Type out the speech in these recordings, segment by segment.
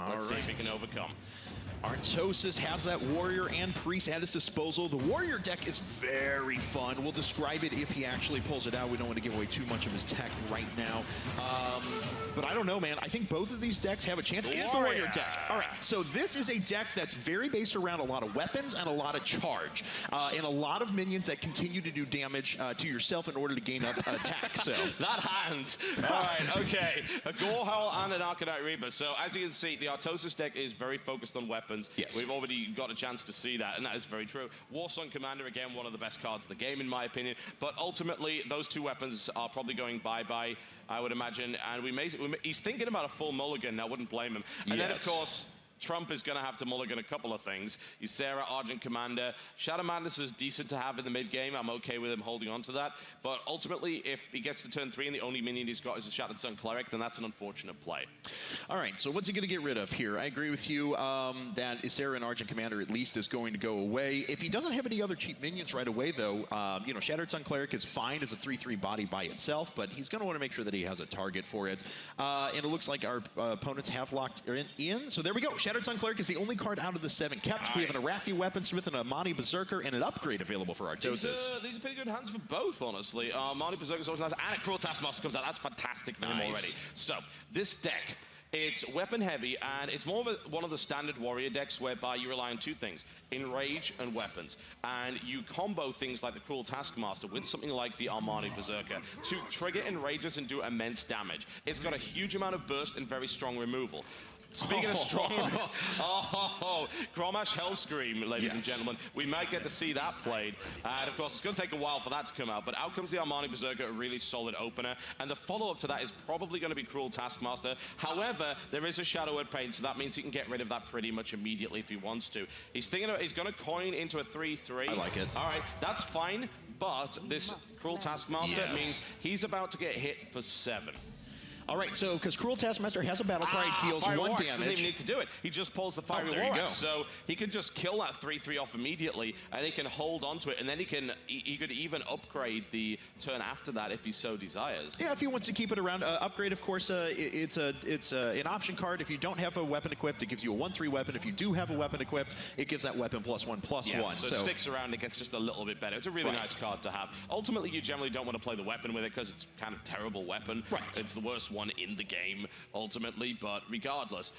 Let's see if he can overcome. Artosis has that warrior and priest at his disposal. The warrior deck is very fun. We'll describe it if he actually pulls it out. We don't want to give away too much of his tech right now. But I don't know, man. I think both of these decks have a chance. It's the warrior deck. All right, so this is a deck that's very based around a lot of weapons and a lot of charge. And a lot of minions that continue to do damage to yourself in order to gain up attack. So that hand. All right, okay. A Gorehowl and an Arcanite Reaper. So as you can see, the Artosis deck is very focused on weapons. Yes. We've already got a chance to see that, and that is very true. Warsong Commander, again, one of the best cards of the game, in my opinion. But ultimately, those two weapons are probably going bye-bye, I would imagine. And he's thinking about a full mulligan. I wouldn't blame him. And then, of course, Trump is going to have to mulligan a couple of things. Ysera, Argent Commander. Shadow Madness is decent to have in the mid-game. I'm okay with him holding on to that. But ultimately, if he gets to turn 3 and the only minion he's got is a Shattered Sun Cleric, then that's an unfortunate play. All right, so what's he going to get rid of here? I agree with you that Ysera and Argent Commander at least is going to go away. If he doesn't have any other cheap minions right away, though, you know, Shattered Sun Cleric is fine as a 3/3 body by itself, but he's going to want to make sure that he has a target for it. And it looks like our opponents have locked in. So there we go. Shattered Sun Cleric is the only card out of the 7 kept. We have an Arathi Weaponsmith and a Amani Berserker and an upgrade available for Artosis. These are pretty good hands for both, honestly. Amani Berserker is always nice, and a Cruel Taskmaster comes out. That's fantastic for him already. So this deck, it's weapon heavy, and it's more of one of the standard warrior decks whereby you rely on two things, enrage and weapons. And you combo things like the Cruel Taskmaster with something like the Armani Berserker to trigger enrages and do immense damage. It's got a huge amount of burst and very strong removal. Speaking of strong, Grommash Hellscream, ladies and gentlemen. We might get to see that played. And of course, it's going to take a while for that to come out. But out comes the Armani Berserker, a really solid opener. And the follow-up to that is probably going to be Cruel Taskmaster. However, there is a Shadow Word Pain, so that means he can get rid of that pretty much immediately if he wants to. He's thinking he's going to coin into a 3/3. I like it. All right, that's fine. But this Cruel Taskmaster means he's about to get hit for 7. All right, so because Cruel Taskmaster has a battle cry, deals 1 damage. He doesn't even need to do it. He just pulls the Fiery there you go. So he can just kill that 3/3 off immediately, and he can hold on to it, and then he could even upgrade the turn after that if he so desires. Yeah, if he wants to keep it around. Upgrade, of course, it's an option card. If you don't have a weapon equipped, it gives you a 1/3 weapon. If you do have a weapon equipped, it gives that weapon +1/+1. So it sticks around, it gets just a little bit better. It's a really nice card to have. Ultimately, you generally don't want to play the weapon with it because it's kind of a terrible weapon. It's the worst one in the game. Ultimately, but regardless,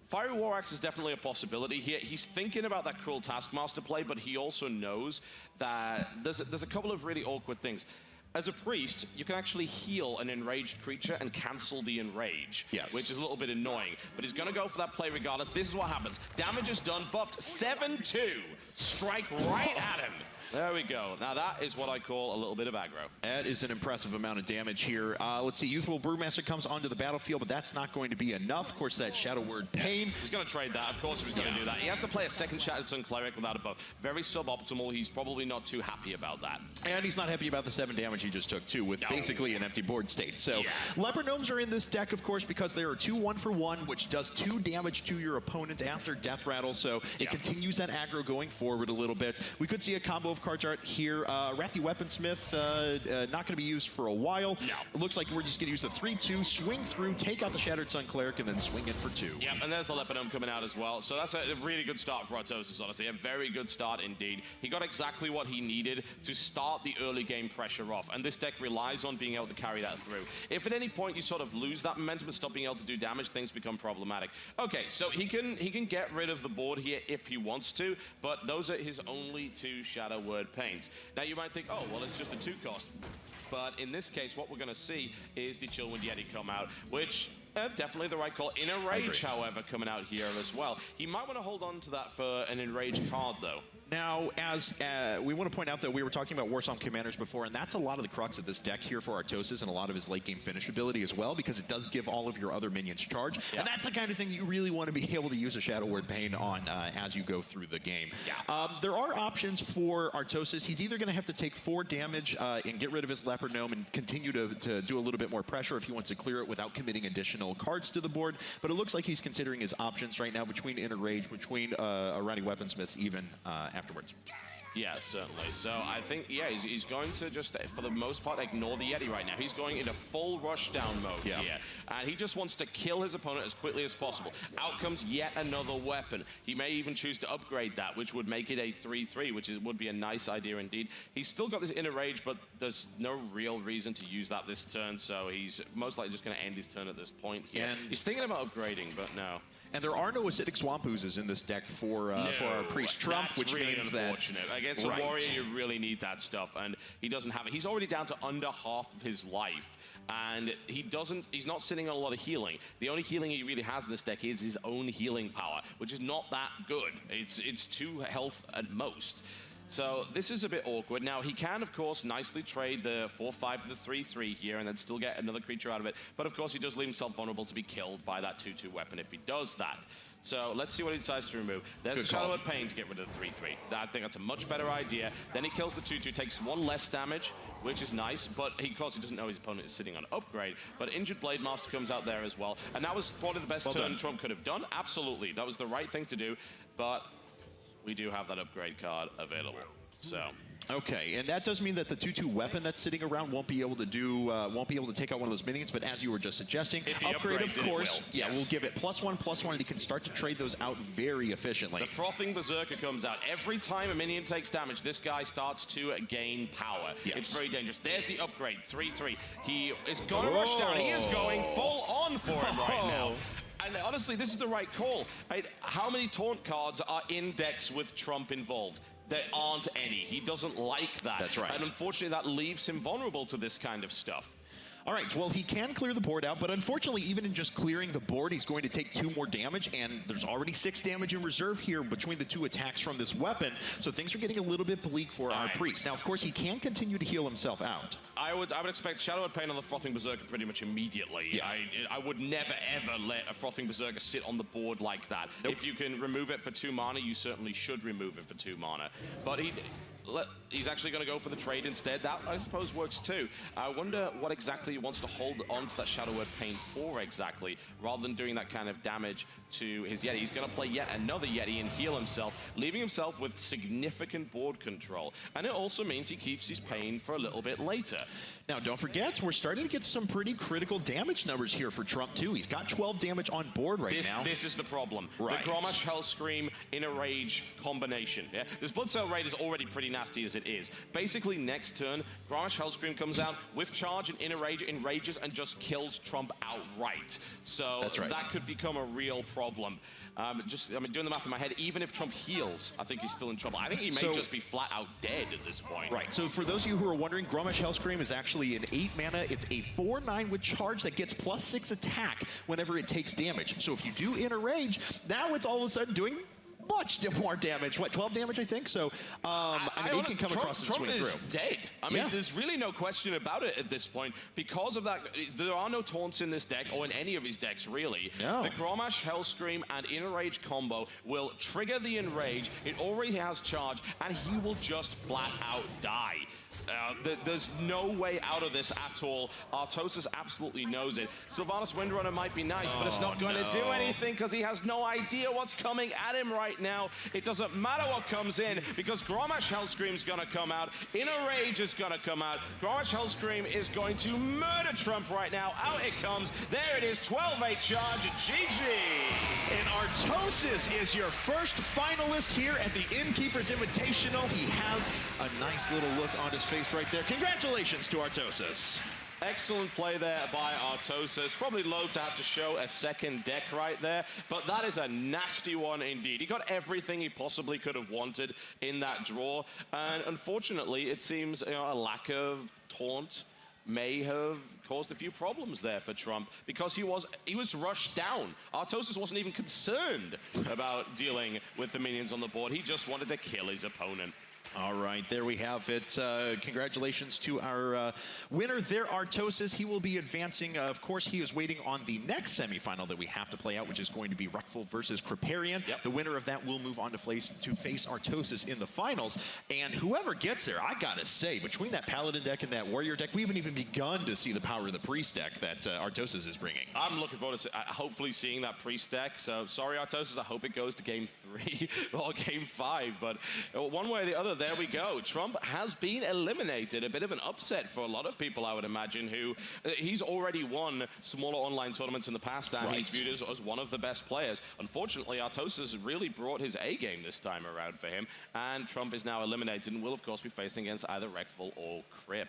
Fiery War Axe is definitely a possibility here. He's thinking about that Cruel Taskmaster play, but he also knows that there's a couple of really awkward things. As a priest, you can actually heal an enraged creature and cancel the enrage, which is a little bit annoying. But he's going to go for that play regardless. This is what happens. Damage is done, buffed 7/2. Strike right at him. There we go. Now that is what I call a little bit of aggro. That is an impressive amount of damage here. Let's see, Youthful Brewmaster comes onto the battlefield, but that's not going to be enough. Of course, that Shadow Word Pain. He's going to trade that. Of course he's going to do that. He has to play a second Shattered Sun Cleric without a buff. Very suboptimal. He's probably not too happy about that. And he's not happy about the 7 damage he just took, too, with basically an empty board state. So Leopard Gnomes are in this deck, of course, because there are 2 1-for-1, which does 2 damage to your opponent as their Death Rattle. So it continues that aggro going forward a little bit. We could see a combo of cards art here. Arathi Weaponsmith, not going to be used for a while. It looks like we're just going to use the 3/2, swing through, take out the Shattered Sun Cleric, and then swing in for 2. Yep, and there's the Leopard Gnome coming out as well. So that's a really good start for Artosis, honestly. A very good start indeed. He got exactly what he needed to start the early game pressure off, and this deck relies on being able to carry that through. If at any point you sort of lose that momentum and stop being able to do damage, things become problematic. Okay, so he can get rid of the board here if he wants to, but those are his only 2 Shadow Word Pains. Now you might think, oh, well, it's just a 2 cost. But in this case, what we're going to see is the Chillwind Yeti come out, which definitely the right call. In a Rage, however, coming out here as well. He might want to hold on to that for an Enrage card, though. Now, as we want to point out that we were talking about Warsong Commanders before, and that's a lot of the crux of this deck here for Artosis and a lot of his late-game finishability as well, because it does give all of your other minions charge. And that's the kind of thing you really want to be able to use a Shadow Word Pain on as you go through the game. There are options for Artosis. He's either going to have to take 4 damage and get rid of his Leopard Gnome and continue to do a little bit more pressure if he wants to clear it without committing additional cards to the board. But it looks like he's considering his options right now between Inner Rage, between Arani Weaponsmiths even afterwards. Yeah, certainly. So I think, yeah, he's going to just, for the most part, ignore the Yeti right now. He's going into full rushdown mode here. And he just wants to kill his opponent as quickly as possible. Out comes yet another weapon. He may even choose to upgrade that, which would make it a 3-3, which would be a nice idea indeed. He's still got this inner rage, but there's no real reason to use that this turn, so he's most likely just going to end his turn at this point here. And he's thinking about upgrading, but no. And there are no acidic swamp oozes in this deck for our priest Trump, which really means unfortunate. that against a warrior, you really need that stuff, and he doesn't have it. He's already down to under half of his life, and he's not sitting on a lot of healing. The only healing he really has in this deck is his own healing power, which is not that good. It's 2 health at most. So this is a bit awkward. Now, he can, of course, nicely trade the 4-5 to the 3-3 here and then still get another creature out of it. But, of course, he does leave himself vulnerable to be killed by that 2-2 weapon if he does that. So let's see what he decides to remove. There's the Shadow of Pain to get rid of the 3-3. I think that's a much better idea. Then he kills the 2-2, takes 1 less damage, which is nice. But, of course, he doesn't know his opponent is sitting on upgrade. But Injured Blade Master comes out there as well. And that was probably the best turn Trump could have done. Absolutely. That was the right thing to do. But we do have that upgrade card available. So. Okay, and that does mean that the 2-2 weapon that's sitting around won't be able to take out one of those minions. But as you were just suggesting, upgrade, of course, will give it +1/+1, and he can start to trade those out very efficiently. The Frothing Berserker comes out. Every time a minion takes damage, this guy starts to gain power. It's very dangerous. There's the upgrade, 3-3. He is going to rush down. He is going full on for him right now. And honestly, this is the right call. How many taunt cards are in decks with Trump involved? There aren't any. He doesn't like that. That's right. And unfortunately, that leaves him vulnerable to this kind of stuff. All right, well, he can clear the board out, but unfortunately, even in just clearing the board, he's going to take 2 more damage, and there's already 6 damage in reserve here between the 2 attacks from this weapon, so things are getting a little bit bleak for our priest. Now, of course, he can continue to heal himself out. I would expect Shadow of Pain on the Frothing Berserker pretty much immediately. I would never, ever let a Frothing Berserker sit on the board like that. If you can remove it for 2 mana, you certainly should remove it for 2 mana. But he's actually going to go for the trade instead. That, I suppose, works too. I wonder what exactly he wants to hold on to that Shadow of Pain for exactly, rather than doing that kind of damage to his Yeti. He's going to play yet another Yeti and heal himself, leaving himself with significant board control. And it also means he keeps his pain for a little bit later. Now, don't forget, we're starting to get some pretty critical damage numbers here for Trump, too. He's got 12 damage on board now. This is the problem. Right. The Grommash Hellscream in a Rage combination. This Blood Cell Raid is already pretty nasty as it is. Basically, next turn, Grommash Hellscream comes out with charge and Inner Rage, enrages, and just kills Trump outright. So that could become a real problem. Doing the math in my head, even if Trump heals, I think he's still in trouble. I think he may just be flat out dead at this point. Right, so for those of you who are wondering, Grommash Hellscream is actually an 8 mana. It's a 4/9 with charge that gets +6 attack whenever it takes damage. So if you do Inner Rage, now it's all of a sudden doing much more damage. What, 12 damage, I think? So, he can come across and swing through. Trump is dead. I mean, there's really no question about it at this point. Because of that, there are no taunts in this deck, or in any of his decks, really. No. The Grommash Hellscream and Inner Rage combo will trigger the Enrage. It already has charge, and he will just flat out die. There's no way out of this at all. Artosis absolutely knows it. Sylvanas Windrunner might be nice, but it's not going to do anything because he has no idea what's coming at him right now. It doesn't matter what comes in because Grommash Hellscream is going to come out. Inner Rage is going to come out. Grommash Hellscream is going to murder Trump right now. Out it comes. There it is. 12-8 charge. GG. And Artosis is your first finalist here at the Innkeeper's Invitational. He has a nice little look on his face right there. Congratulations to Artosis. Excellent play there by Artosis. Probably low to have to show a second deck right there, but that is a nasty one indeed. He got everything he possibly could have wanted in that draw, and unfortunately, it seems a lack of taunt may have caused a few problems there for Trump because he was rushed down. Artosis wasn't even concerned about dealing with the minions on the board. He just wanted to kill his opponent. All right, there we have it. Congratulations to our winner there, Artosis. He will be advancing. Of course, he is waiting on the next semifinal that we have to play out, which is going to be Reckful versus Kripparrian. The winner of that will move on to face Artosis in the finals. And whoever gets there, I gotta say, between that Paladin deck and that Warrior deck, we haven't even begun to see the power of the Priest deck that Artosis is bringing. I'm looking forward to hopefully seeing that Priest deck. So sorry, Artosis. I hope it goes to Game 3 or Game 5. But one way or the other, there we go. Trump has been eliminated. A bit of an upset for a lot of people, I would imagine, who he's already won smaller online tournaments in the past, and he's viewed as one of the best players. Unfortunately, Artosis really brought his A game this time around for him, and Trump is now eliminated and will, of course, be facing against either Reckful or Crip.